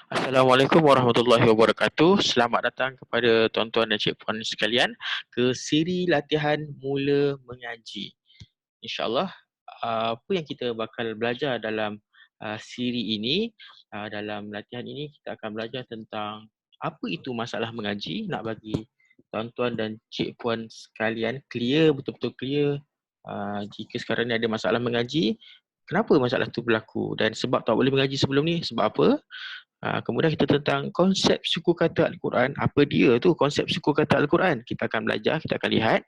Assalamualaikum warahmatullahi wabarakatuh. Selamat datang kepada tuan-tuan dan cik-puan sekalian ke siri latihan mula mengaji. InsyaAllah, apa yang kita bakal belajar dalam siri ini, dalam latihan ini kita akan belajar tentang apa itu masalah mengaji. Nak bagi tuan-tuan dan cik-puan sekalian clear, betul-betul clear jika sekarang ni ada masalah mengaji, kenapa masalah itu berlaku dan sebab tak boleh mengaji sebelum ni, sebab apa? Kemudian kita tentang konsep suku kata Al-Quran. Apa dia tu konsep suku kata Al-Quran? Kita akan belajar, kita akan lihat.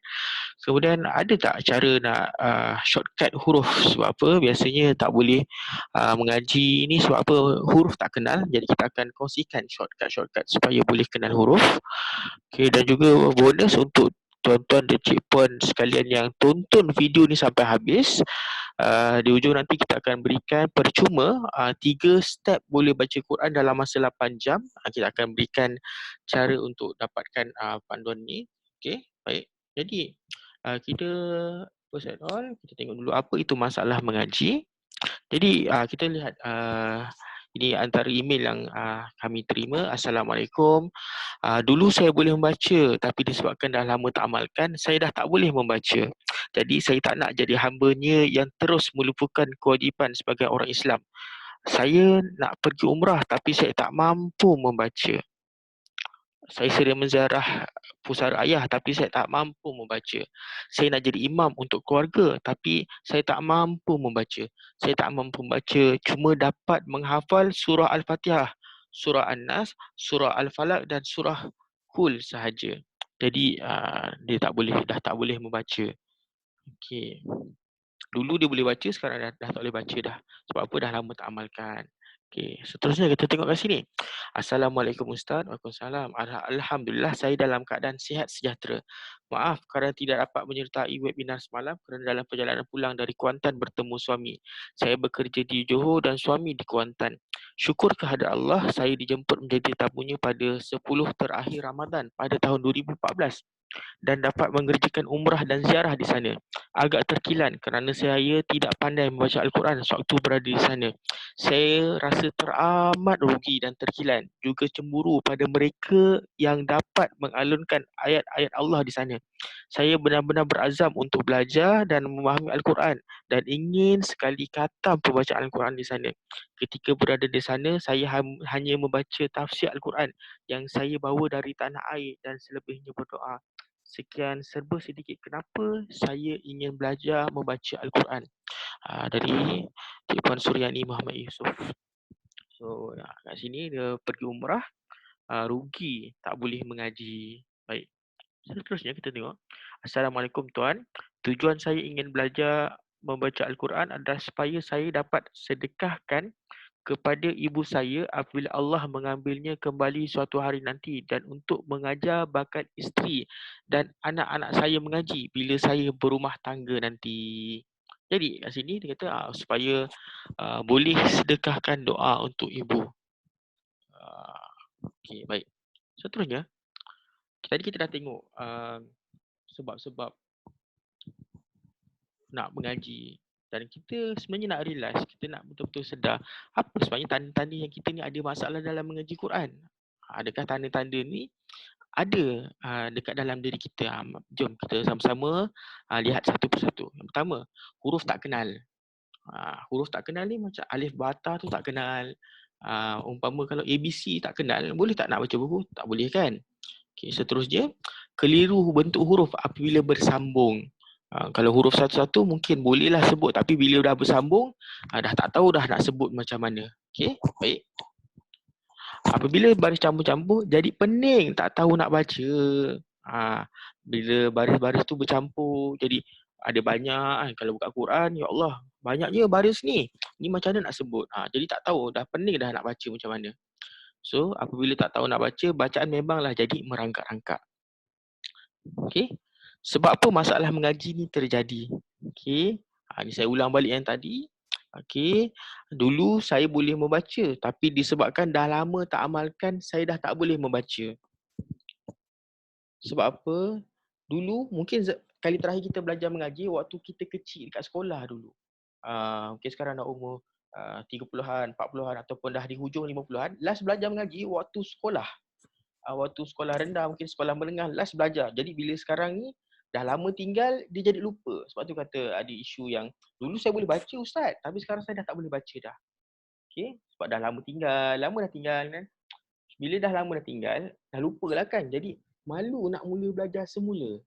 Kemudian ada tak cara nak shortcut huruf? Sebab apa? Biasanya tak boleh mengaji ni sebab apa? Huruf tak kenal. Jadi kita akan kongsikan shortcut supaya boleh kenal huruf. Okay, dan juga bonus untuk tuan-tuan dan cik-puan sekalian yang tonton video ni sampai habis. Di ujung nanti kita akan berikan percuma 3 step boleh baca Quran dalam masa 8 jam. Kita akan berikan cara untuk dapatkan panduan ni. Okey, baik. Jadi kita first and all kita tengok dulu apa itu masalah mengaji. Jadi kita lihat ini antara email yang kami terima. Assalamualaikum. Dulu saya boleh membaca tapi disebabkan dah lama tak amalkan, saya dah tak boleh membaca. Jadi saya tak nak jadi hambanya yang terus melupakan kewajipan sebagai orang Islam. Saya nak pergi umrah tapi saya tak mampu membaca. Saya sedia menziarah pusara ayah tapi saya tak mampu membaca. Saya nak jadi imam untuk keluarga tapi saya tak mampu membaca. Saya tak mampu membaca, cuma dapat menghafal surah Al-Fatihah, surah An-Nas, surah Al-Falaq dan surah Kul sahaja. Jadi dia dah tak boleh membaca. Okey. Dulu dia boleh baca, sekarang dah tak boleh baca dah. Sebab apa? Dah lama tak amalkan. Okey, seterusnya kita tengok kat sini. Assalamualaikum Ustaz. Waalaikumsalam. Alhamdulillah saya dalam keadaan sihat sejahtera. Maaf kerana tidak dapat menyertai webinar semalam kerana dalam perjalanan pulang dari Kuantan bertemu suami. Saya bekerja di Johor dan suami di Kuantan. Syukur kehadrat Allah, saya dijemput menjadi tamunya pada 10 terakhir Ramadan pada tahun 2014 dan dapat mengerjakan umrah dan ziarah di sana. Agak terkilan kerana saya tidak pandai membaca Al-Quran sewaktu berada di sana. Saya rasa teramat rugi dan terkilan, juga cemburu pada mereka yang dapat mengalunkan ayat-ayat Allah di sana. Saya benar-benar berazam untuk belajar dan memahami Al-Quran dan ingin sekali khatam pembacaan Al-Quran di sana. Ketika berada di sana, saya hanya membaca tafsir Al-Quran yang saya bawa dari tanah air dan selebihnya berdoa. Sekian serba sedikit kenapa saya ingin belajar membaca Al-Quran. Dari Cik Puan Suryani Muhammad Yusof. So kat sini dia pergi umrah, rugi tak boleh mengaji. Baik. Seterusnya kita tengok. Assalamualaikum Tuan. Tujuan saya ingin belajar membaca Al-Quran adalah supaya saya dapat sedekahkan kepada ibu saya apabila Allah mengambilnya kembali suatu hari nanti dan untuk mengajar bakat isteri dan anak-anak saya mengaji bila saya berumah tangga nanti. Jadi kat sini dia kata supaya boleh sedekahkan doa untuk ibu. Okey, baik. Seterusnya, tadi kita dah tengok sebab-sebab nak mengaji dan kita sebenarnya nak realise, kita nak betul-betul sedar apa sebenarnya tanda-tanda yang kita ni ada masalah dalam mengaji Quran. Adakah tanda-tanda ni ada dekat dalam diri kita? Jom kita sama-sama lihat satu persatu. Yang pertama, huruf tak kenal. Huruf tak kenal ni macam alif bata tu tak kenal. Umpama kalau ABC tak kenal, boleh tak nak baca buku? Tak boleh kan? Okay, seterusnya, keliru bentuk huruf apabila bersambung. Kalau huruf satu-satu mungkin bolehlah sebut, tapi bila dah bersambung, dah tak tahu dah nak sebut macam mana. Okay, baik. Apabila baris campur-campur, jadi pening, tak tahu nak baca. Bila baris-baris tu bercampur, jadi ada banyak. Kalau buka Quran, ya Allah, banyaknya baris ni. Ni macam mana nak sebut? Jadi tak tahu, dah pening dah nak baca macam mana. So, apabila tak tahu nak baca, bacaan memanglah jadi merangkak-rangkak. Okey. Sebab apa masalah mengaji ni terjadi? Okey. Ni saya ulang balik yang tadi. Okey. Dulu saya boleh membaca, tapi disebabkan dah lama tak amalkan, saya dah tak boleh membaca. Sebab apa? Dulu mungkin kali terakhir kita belajar mengaji waktu kita kecil dekat sekolah dulu. Mungkin sekarang dah umur 30-an, 40-an ataupun dah di hujung 50-an, last belajar mengaji waktu sekolah. Waktu sekolah rendah, mungkin sekolah menengah, last belajar. Jadi bila sekarang ni dah lama tinggal, dia jadi lupa. Sebab tu kata ada isu yang dulu saya boleh baca ustaz, tapi sekarang saya dah tak boleh baca dah. Okay? Sebab dah lama dah tinggal kan. Bila dah lama dah tinggal, dah lupa lah kan. Jadi malu nak mula belajar semula.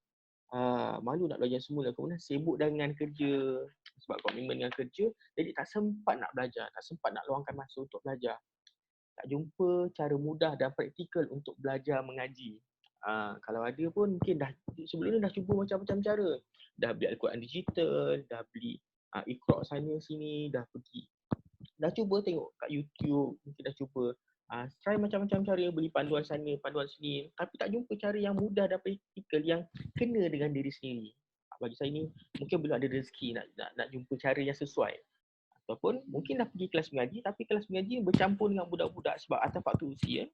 Malu nak belajar semula. Kemudian sibuk dengan kerja. Sebab komitmen dengan kerja, jadi tak sempat nak belajar. Tak sempat nak luangkan masa untuk belajar. Tak jumpa cara mudah dan praktikal untuk belajar mengaji. Kalau ada pun mungkin dah sebelum ni dah cuba macam-macam cara. Dah beli Al-Quran digital, dah beli Iqra sana sini, dah pergi. Dah cuba tengok kat YouTube, mungkin dah cuba try macam-macam cara, beli panduan sana, panduan sini. Tapi tak jumpa cara yang mudah dan praktikal yang kena dengan diri sendiri. Bagi saya ni mungkin belum ada rezeki nak jumpa cara yang sesuai. Ataupun mungkin dah pergi kelas mengaji, tapi kelas mengaji bercampur dengan budak-budak sebab atas faktor usia.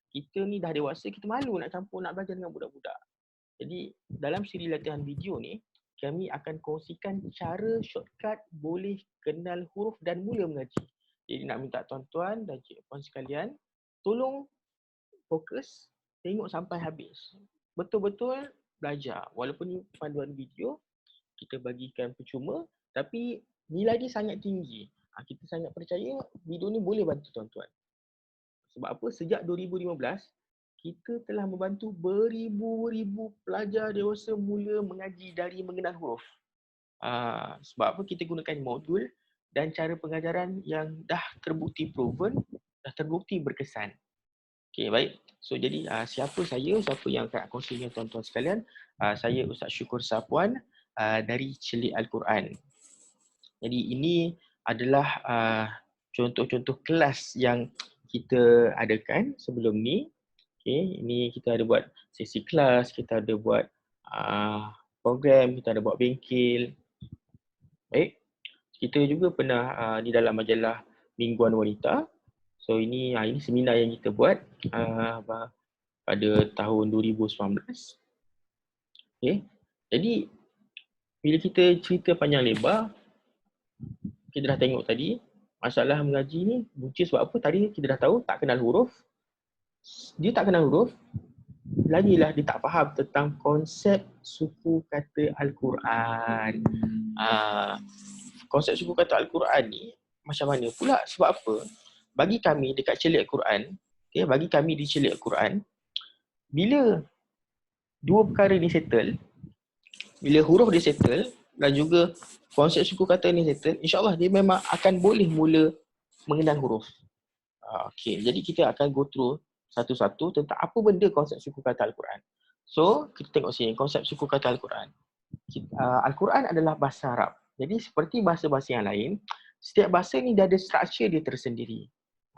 Kita ni dah dewasa, kita malu nak campur, nak belajar dengan budak-budak. Jadi dalam siri latihan video ni, kami akan kongsikan cara shortcut boleh kenal huruf dan mula mengaji. Jadi nak minta tuan-tuan dan cik-puan sekalian, tolong fokus, tengok sampai habis. Betul-betul belajar. Walaupun ni panduan video, kita bagikan percuma, tapi nilai dia sangat tinggi. Kita sangat percaya video ni boleh bantu tuan-tuan. Sebab apa? Sejak 2015, kita telah membantu beribu-ribu pelajar dewasa mula mengaji dari mengenal huruf. Sebab apa? Kita gunakan modul dan cara pengajaran yang dah terbukti proven, dah terbukti berkesan. Okay, baik. So jadi siapa yang akan kongsi dengan tuan-tuan sekalian? Saya Ustaz Syukur Sapuan dari Celik Al-Quran. Jadi ini adalah contoh-contoh kelas yang kita adakan sebelum ni. Okay, ini kita ada buat sesi kelas, kita ada buat program, kita ada buat bengkel. Baik. Kita juga pernah di dalam majalah Mingguan Wanita. So ini seminar yang kita buat pada tahun 2019. Okay. Jadi bila kita cerita panjang lebar, kita dah tengok tadi masalah mengaji ni punca sebab apa? Tadi kita dah tahu tak kenal huruf. Dia tak kenal huruf, lagilah dia tak faham tentang konsep suku kata Al-Quran. Konsep suku kata Al-Quran ni macam mana pula? Sebab apa? Bagi kami dekat Celik Al-Quran, okay, bagi kami di Celik Al-Quran, bila dua perkara ni settle, bila huruf dia settle dan juga konsep suku kata ni settle, insyaAllah dia memang akan boleh mula mengenal huruf. Okay, jadi kita akan go through satu-satu tentang apa benda konsep suku kata Al-Quran. So, kita tengok sini konsep suku kata Al-Quran. Al-Quran adalah bahasa Arab. Jadi seperti bahasa-bahasa yang lain, setiap bahasa ni dia ada struktur dia tersendiri.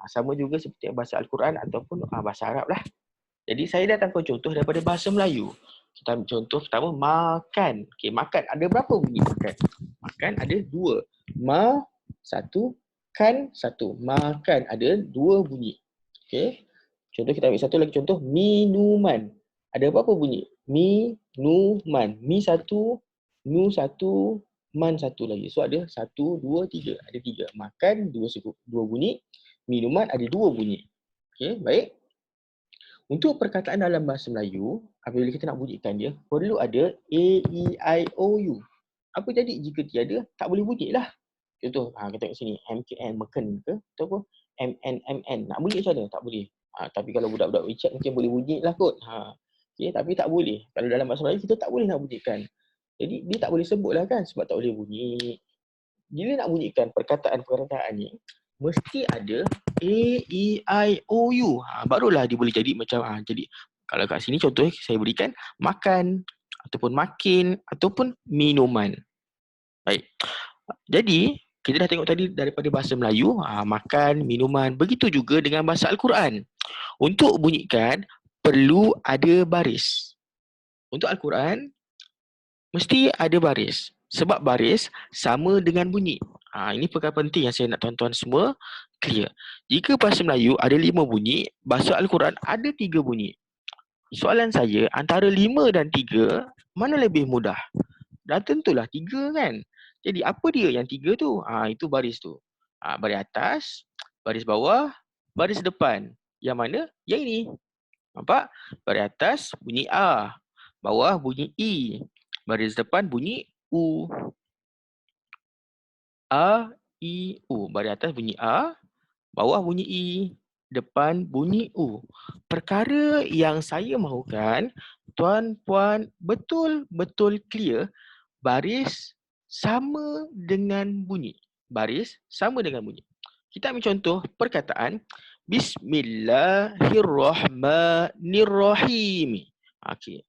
Sama juga seperti bahasa Al-Quran ataupun bahasa Arab lah. Jadi saya datangkan contoh daripada bahasa Melayu. Kita ambil contoh pertama, makan. Okay, makan. Ada berapa bunyi makan? Makan ada dua. Ma, satu. Kan, satu. Makan ada dua bunyi. Okay. Contoh kita ambil satu lagi contoh, minuman. Ada berapa bunyi? Mi-nu-man. Mi satu, nu satu, man satu lagi. So ada satu, dua, tiga. Ada tiga. Makan dua bunyi. Minuman ada dua bunyi. Okay, baik. Untuk perkataan dalam bahasa Melayu, apabila kita nak bunyikan dia, perlu ada A, E, I, O, U. Apa jadi jika tiada? Tak boleh bunyi lah. Contoh, kita tengok sini. M-K-N, meken ke? Ataupun M-N-M-N. Nak bunyi macam mana? Tak boleh. Tapi kalau budak-budak WeChat mungkin boleh bunyi lah kot. Okay, tapi tak boleh. Kalau dalam bahasa Melayu, kita tak boleh nak bunyikan. Jadi, dia tak boleh sebut lah kan sebab tak boleh bunyi. Bila nak bunyikan perkataan-perkataan ni, mesti ada A, E, I, O, U. Barulah dia boleh jadi macam, jadi kalau kat sini contoh saya berikan makan, ataupun makin, ataupun minuman. Baik. Jadi, kita dah tengok tadi daripada bahasa Melayu, makan, minuman. Begitu juga dengan bahasa Al-Quran. Untuk bunyikan, perlu ada baris. Untuk Al-Quran, mesti ada baris. Sebab baris sama dengan bunyi. Ini perkara penting yang saya nak tuan-tuan semua clear. Jika bahasa Melayu ada 5 bunyi, bahasa Al-Quran ada 3 bunyi. Soalan saya, antara 5 dan 3, mana lebih mudah? Dan tentulah 3 kan? Jadi apa dia yang 3 tu? Itu baris tu. Baris atas, baris bawah, baris depan. Yang mana? Yang ini. Nampak? Baris atas bunyi A. Bawah bunyi I. Baris depan bunyi U. A, I, U. Baris atas bunyi A. Bawah bunyi I. Depan bunyi U. Perkara yang saya mahukan, tuan-puan betul-betul clear baris sama dengan bunyi. Baris sama dengan bunyi. Kita ambil contoh perkataan Bismillahirrahmanirrahim. Okey.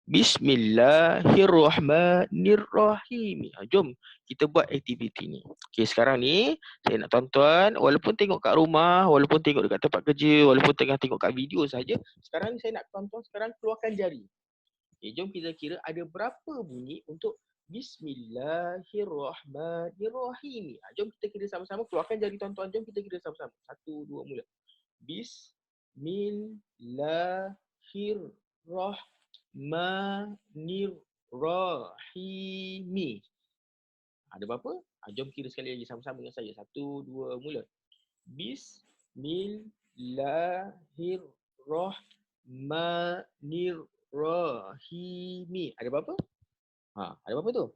Bismillahirrahmanirrahim. Jom kita buat aktiviti ni. Okey, sekarang ni saya nak tuan-tuan walaupun tengok kat rumah, walaupun tengok dekat tempat kerja, walaupun tengah tengok kat video saja, sekarang ni saya nak tuan-tuan sekarang keluarkan jari. Okay, jom kita kira ada berapa bunyi untuk Bismillahirrahmanirrahim. Jom kita kira sama-sama. Keluarkan jari tuan-tuan. Jom kita kira sama-sama. 1, 2, mula. Bismillahirrahmanirrahim. Ada berapa? Jom kira sekali lagi sama-sama dengan saya. 1, 2, mula. Bismillahirrahmanirrahim. Ada berapa? Ada berapa tu?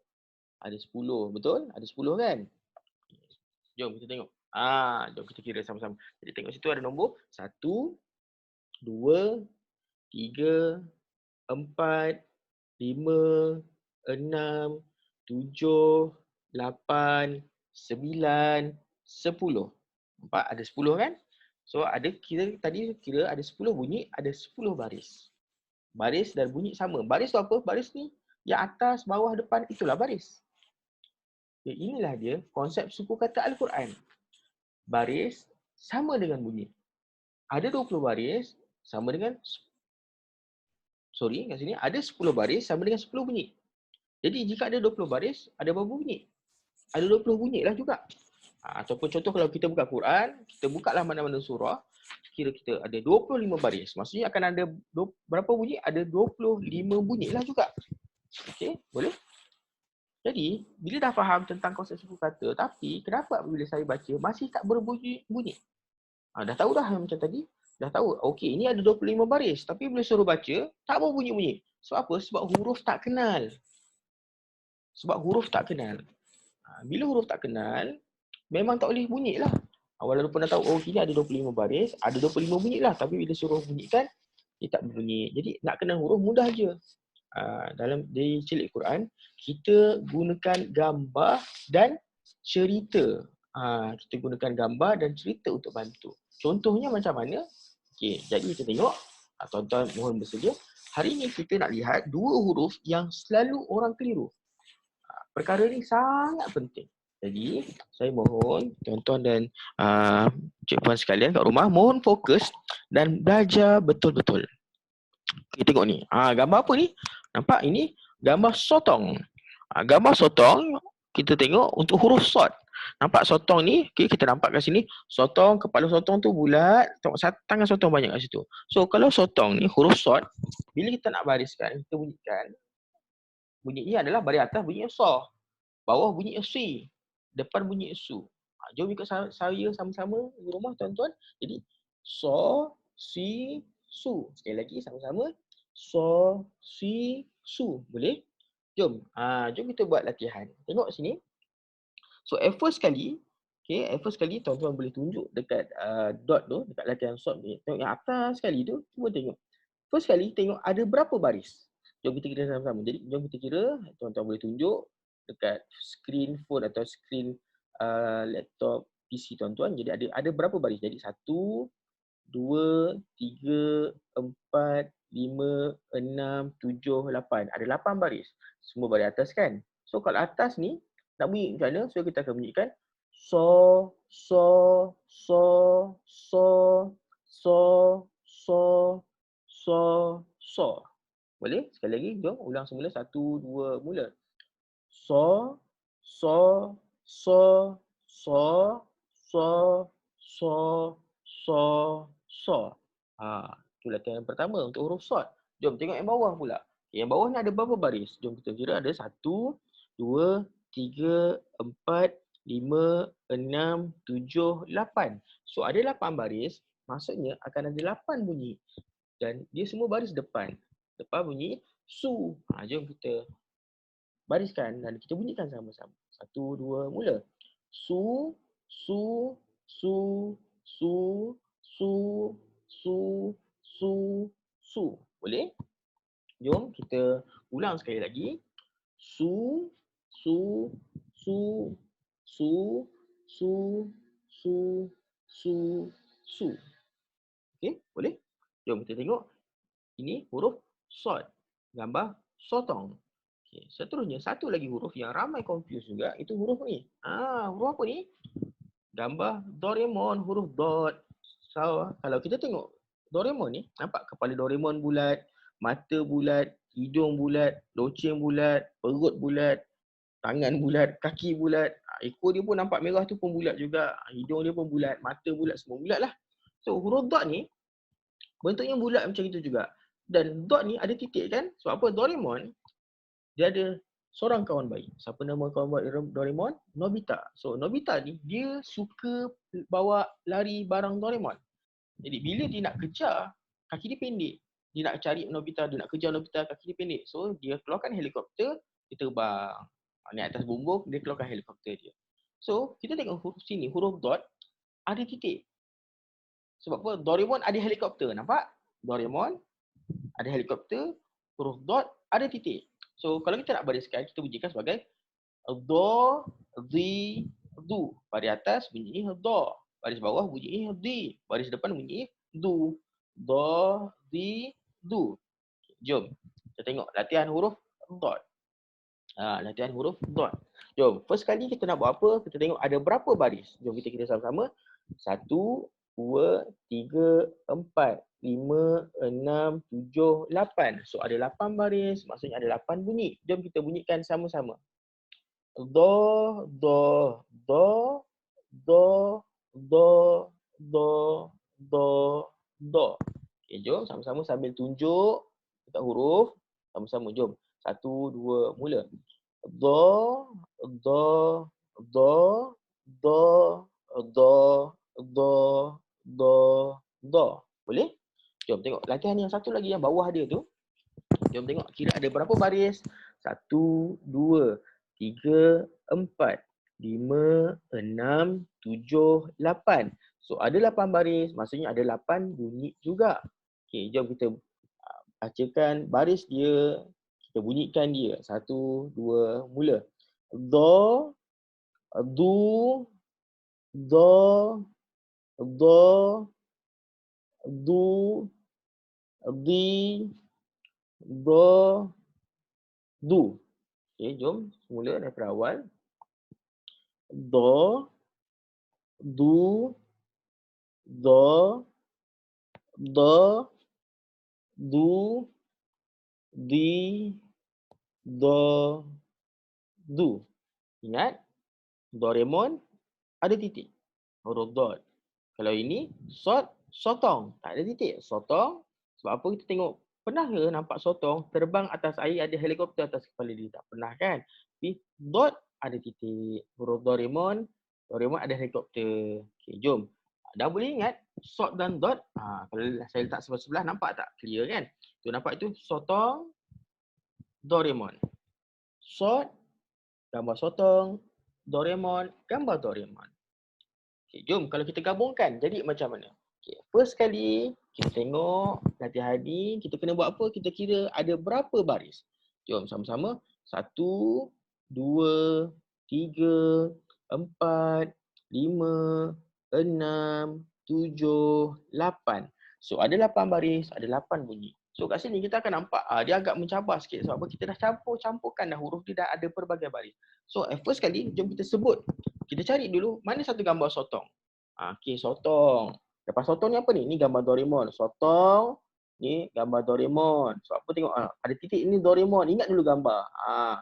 Ada 10, betul? Ada 10 kan? Jom kita tengok. Jom kita kira sama-sama. Jadi tengok situ ada nombor 1, 2, 3, 4, 5, 6, 7, 8, 9, 10. Nampak ada 10 kan? So ada tadi kira ada 10 bunyi, ada 10 baris. Baris dan bunyi sama. Baris tu apa? Baris ni yang atas, bawah, depan, itulah baris. Inilah dia konsep suku kata Al-Quran. Baris sama dengan bunyi. Ada 20 baris sama dengan kat sini ada 10 baris sama dengan 10 bunyi. Jadi jika ada 20 baris, ada berapa bunyi? Ada 20 bunyi lah juga. Ataupun contoh kalau kita buka Quran, kita buka lah mana-mana surah, kira kita ada 25 baris. Maksudnya akan ada berapa bunyi? Ada 25 bunyi lah juga. Okey, boleh? Jadi, bila dah faham tentang konsep suku kata, tapi kenapa bila saya baca masih tak berbunyi-bunyi? Dah tahu dah macam tadi. Dah tahu, okey, ini ada 25 baris. Tapi bila suruh baca, tak berbunyi-bunyi. Sebab apa? Sebab huruf tak kenal. Bila huruf tak kenal, memang tak boleh bunyi lah. Walaupun dah tahu, ini ada 25 baris, ada 25 bunyi lah. Tapi bila suruh bunyikan, dia tak berbunyi. Jadi, nak kenal huruf mudah je. Dalam di celik Quran, kita gunakan gambar dan cerita. Kita gunakan gambar dan cerita untuk bantu. Contohnya macam mana? Okey, jadi kita tengok. Tuan-tuan mohon bersedia. Hari ini kita nak lihat dua huruf yang selalu orang keliru. Perkara ni sangat penting. Jadi, saya mohon tuan-tuan dan cik puan sekalian kat rumah, mohon fokus dan belajar betul-betul. Kita tengok ni. Gambar apa ni? Nampak ini gambar sotong. Gambar sotong kita tengok untuk huruf sod. Nampak sotong ni, okay, kita nampak kat sini sotong, kepala sotong tu bulat, tengok tangan sotong banyak kat situ. So kalau sotong ni huruf sod, bila kita nak bariskan, kita bunyikan, bunyinya adalah baris atas bunyi so, bawah bunyi si, depan bunyi su. Jom ikut saya sama-sama di rumah tuan-tuan. Jadi so, si, su. Sekali lagi sama-sama. So, si, su. Boleh? Jom. Jom kita buat latihan. Tengok sini. So, first kali, tuan-tuan boleh tunjuk dekat dot tu, dekat latihan short ni. Tengok yang atas sekali tu, cuba tengok. First kali, tengok ada berapa baris. Jom kita kira sama-sama. Jadi, jom kita kira, tuan-tuan boleh tunjuk dekat screen phone atau screen laptop PC tuan-tuan. Jadi, ada berapa baris? Jadi, 1, 2, 3, 4, 5, 6, 7, 8. Ada 8 baris. Semua baris atas kan? So kalau atas ni nak bunyi macam mana? So kita akan bunyikan so, so, so, so, so, so, so, so. Boleh? Sekali lagi, jom ulang semula. 1, 2, mula. So, so, so, so, so, so, so, so. Itu latihan yang pertama untuk huruf sod. Jom tengok yang bawah pula. Yang bawah ni ada berapa baris? Jom kita kira ada 1, 2, 3, 4, 5, 6, 7, 8. So ada 8 baris, maksudnya akan ada 8 bunyi. Dan dia semua baris depan. Depan bunyi su. Jom kita bariskan dan kita bunyikan sama-sama. 1, 2, mula. Su, su, su, su, su, su, su, su. Boleh? Jom kita ulang sekali lagi. Su, su, su, su, su, su, su, su. Okey, boleh? Jom kita tengok. Ini huruf sod. Gambar sotong. Okay. Seterusnya, satu lagi huruf yang ramai confuse juga, itu huruf ni. Huruf apa ni? Gambar Doraemon, huruf dot. So, kalau kita tengok Doraemon ni, nampak kepala Doraemon bulat, mata bulat, hidung bulat, loceng bulat, perut bulat, tangan bulat, kaki bulat. Ekor dia pun nampak merah tu pun bulat juga. Hidung dia pun bulat, mata bulat, semua bulat lah. So, huruf dot ni, bentuknya bulat macam itu juga. Dan dot ni ada titik kan? Sebab apa? Doraemon, dia ada seorang kawan baik. Siapa nama kawan baik Doraemon? Nobita. So Nobita ni dia suka bawa lari barang Doraemon. Jadi bila dia nak kejar, kaki dia pendek. Dia nak cari Nobita, dia nak kejar Nobita, kaki dia pendek. So dia keluarkan helikopter, dia terbang. Naik atas bumbung, dia keluarkan helikopter dia. So kita tengok huruf sini, huruf dot ada titik. Sebab apa? Doraemon ada helikopter. Nampak? Doraemon ada helikopter, huruf dot ada titik. So kalau kita nak bariskan, kita bunyikan sebagai do, di, du. Baris atas bunyi do. Baris bawah bunyi di. Baris depan bunyi du. Do, di, du. Jom kita tengok latihan huruf dot. Latihan huruf dot. Jom, first kali kita nak buat apa? Kita tengok ada berapa baris. Jom kita kira sama-sama. 1, 2, 3, 4, 5, 6, 7, 8. So ada 8 baris, maksudnya ada 8 bunyi. Jom kita bunyikan sama-sama. Do, do, do, do, do, do, do, do. Okay, jom sama-sama sambil tunjuk dekat huruf. Sama-sama, jom. 1, 2, mula. Do, do, do, do, do, do, do, do. Boleh? Jom tengok latihan yang satu lagi yang bawah dia tu. Jom tengok kira ada berapa baris. 1, 2, 3, 4, 5, 6, 7, 8. So ada 8 baris, maksudnya ada 8 bunyi juga. Okey, jom kita bacakan baris dia. Kita bunyikan dia. 1, 2, mula. Do, du, do, do, du, di, do, du. Okey, jom semula daripada awal. Do, du, do, do, du, di, do, du. Ingat, Doraemon ada titik. Huruf dot. Kalau ini, sotong. Tak ada titik. Sotong. Sebab apa kita tengok? Pernah ke nampak sotong terbang atas air ada helikopter atas kepala dia? Tak pernah kan? Tapi dot ada titik. Huruf Doraemon ada helikopter. Okay, jom. Dah boleh ingat sot dan dot? Kalau saya letak sebelah-sebelah nampak tak? Clear kan? Tu nampak itu sotong Doraemon. Sot, gambar sotong. Doraemon, gambar Doraemon. Okay, jom kalau kita gabungkan jadi macam mana? Okay, first kali kita tengok latihan ni, kita kena buat apa? Kita kira ada berapa baris. Jom sama-sama. 1, 2, 3, 4, 5, 6, 7, 8. So ada 8 baris, ada 8 bunyi. So kat sini kita akan nampak dia agak mencabar sikit sebab apa? Kita dah campurkan dah huruf dia dah ada pelbagai baris. So first kali jom kita sebut. Kita cari dulu mana satu gambar sotong. Okey, sotong. Lepas sotong ni apa ni? Ni gambar Doraemon. Sotong. Ni gambar Doraemon. So apa tengok ada titik ni Doraemon. Ingat dulu gambar.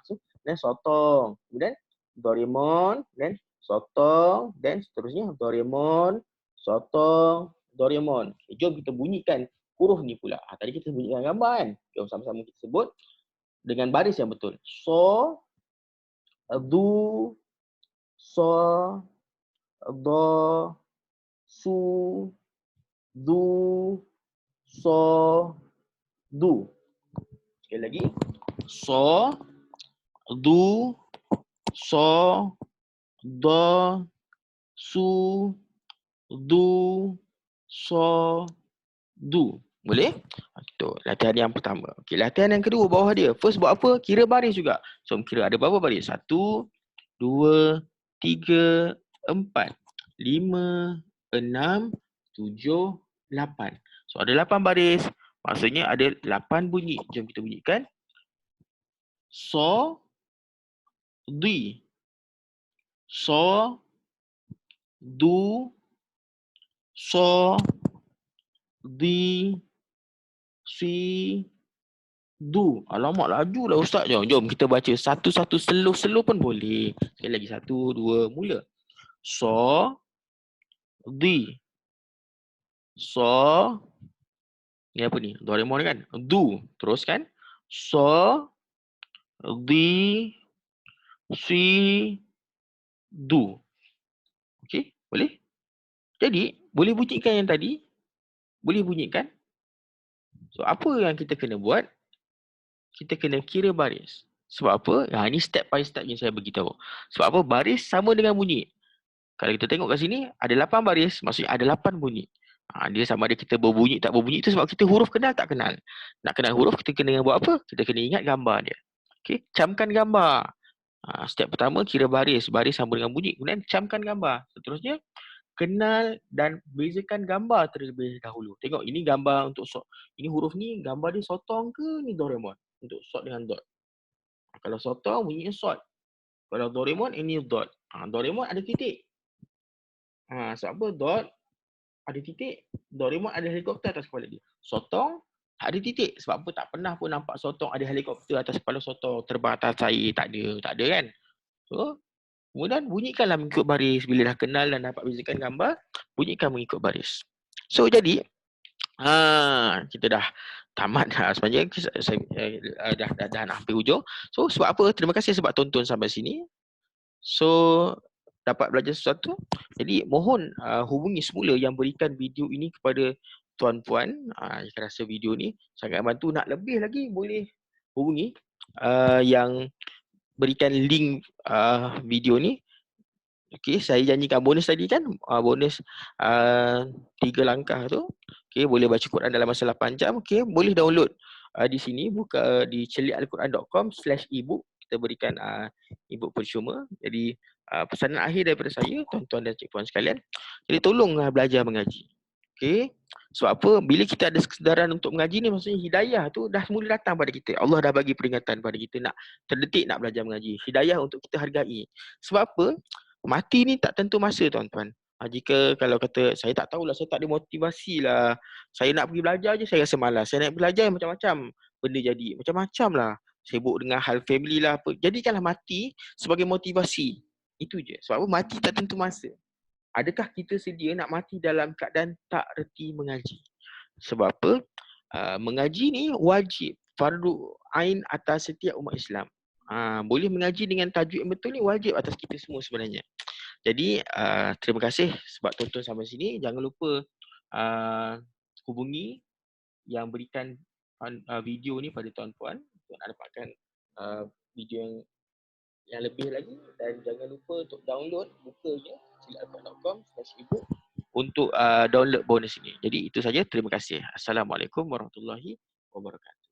So dan sotong. Kemudian Doraemon, dan sotong, dan seterusnya Doraemon, sotong, Doraemon. Okay, jom kita bunyikan huruf ni pula. Tadi kita bunyikan gambar kan? Jom sama-sama kita sebut dengan baris yang betul. So, du, so, do, su, du, so, du. Sekali lagi. So, du, so, do, su, du, so, du. Boleh? Itu latihan yang pertama. Okey, latihan yang kedua bawah dia. First buat apa? Kira baris juga. So, kira ada berapa baris? 1, 2, 3, 4, 5, 6, 7, 8. So, ada 8 baris. Maksudnya ada 8 bunyi. Jom kita bunyikan. So, di. So, du, so, di, si, du. Alamak, laju lah Ustaz. Jom kita baca satu-satu, slow pun boleh. Sekali lagi, 1, 2, mula. So, di. So, ni apa ni? Doraemon kan? Du. Teruskan. So, di, si, du. Okey, boleh? Jadi, boleh bunyikan yang tadi? Boleh bunyikan? So, apa yang kita kena buat? Kita kena kira baris. Sebab apa? Ini step by step yang saya beritahu. Sebab apa? Baris sama dengan bunyi. Kalau kita tengok kat sini, ada 8 baris. Maksudnya ada 8 bunyi. Dia sama ada kita berbunyi tak berbunyi itu sebab kita huruf kenal tak kenal. Nak kenal huruf, kita kena buat apa? Kita kena ingat gambar dia. Okey, camkan gambar. Step pertama, kira baris. Baris sama dengan bunyi. Kemudian camkan gambar. Seterusnya, kenal dan bezakan gambar terlebih dahulu. Tengok, ini gambar untuk sort. Ini huruf ni, gambar dia sotong ke ni Doraemon? Untuk sort dengan dot. Kalau sotong, bunyinya sort. Kalau Doraemon, ini dot. Doraemon ada titik. Sebab apa? Dot ada titik. Doraemon ada helikopter atas kepala dia. Sotong tak ada titik. Sebab apa? Tak pernah pun nampak sotong ada helikopter atas kepala sotong terbang atas air. Tak ada kan? So, kemudian bunyikanlah mengikut baris. Bila dah kenal dan dapat bezakan gambar, bunyikan mengikut baris. So, jadi kita dah tamat dah sebenarnya. Saya dah hampir hujung. So, sebab apa? Terima kasih sebab tonton sampai sini. So, dapat belajar sesuatu. Jadi, mohon hubungi semula yang berikan video ini kepada tuan-puan. Jika rasa video ni sangat bantu, nak lebih lagi boleh hubungi yang berikan link video ni. Okey, saya janjikan bonus tadi kan, bonus 3 langkah tu. Okey, boleh baca Quran dalam masa 8 jam. Okey, boleh download di sini, buka di celialquran.com/ebook. Kita berikan ebook percuma. Jadi pesanan akhir daripada saya, tuan-tuan dan cik-puan sekalian. Jadi tolonglah belajar mengaji. Okey. Sebab apa? Bila kita ada kesedaran untuk mengaji ni, maksudnya hidayah tu dah mula datang pada kita. Allah dah bagi peringatan pada kita nak terdetik nak belajar mengaji. Hidayah untuk kita hargai. Sebab apa? Mati ni tak tentu masa, tuan-tuan. Jika kalau kata saya tak tahulah, saya tak ada motivasi lah. Saya nak pergi belajar je saya rasa malas. Saya nak belajar macam-macam benda jadi. Macam-macam lah. Sibuk dengan hal family lah apa. Jadikanlah mati sebagai motivasi. Itu je. Sebab apa? Mati tak tentu masa. Adakah kita sedia nak mati dalam keadaan tak reti mengaji? Sebab apa? Mengaji ni wajib, fardu ain atas setiap umat Islam. Boleh mengaji dengan tajwid yang betul ni wajib atas kita semua sebenarnya. Jadi terima kasih sebab tonton sampai sini. Jangan lupa hubungi yang berikan video ni pada tuan-puan untuk nak dapatkan video yang lebih lagi, dan jangan lupa untuk download, buka je celialquran.com/ebook untuk download bonus ini. Jadi itu saja, terima kasih. Assalamualaikum warahmatullahi wabarakatuh.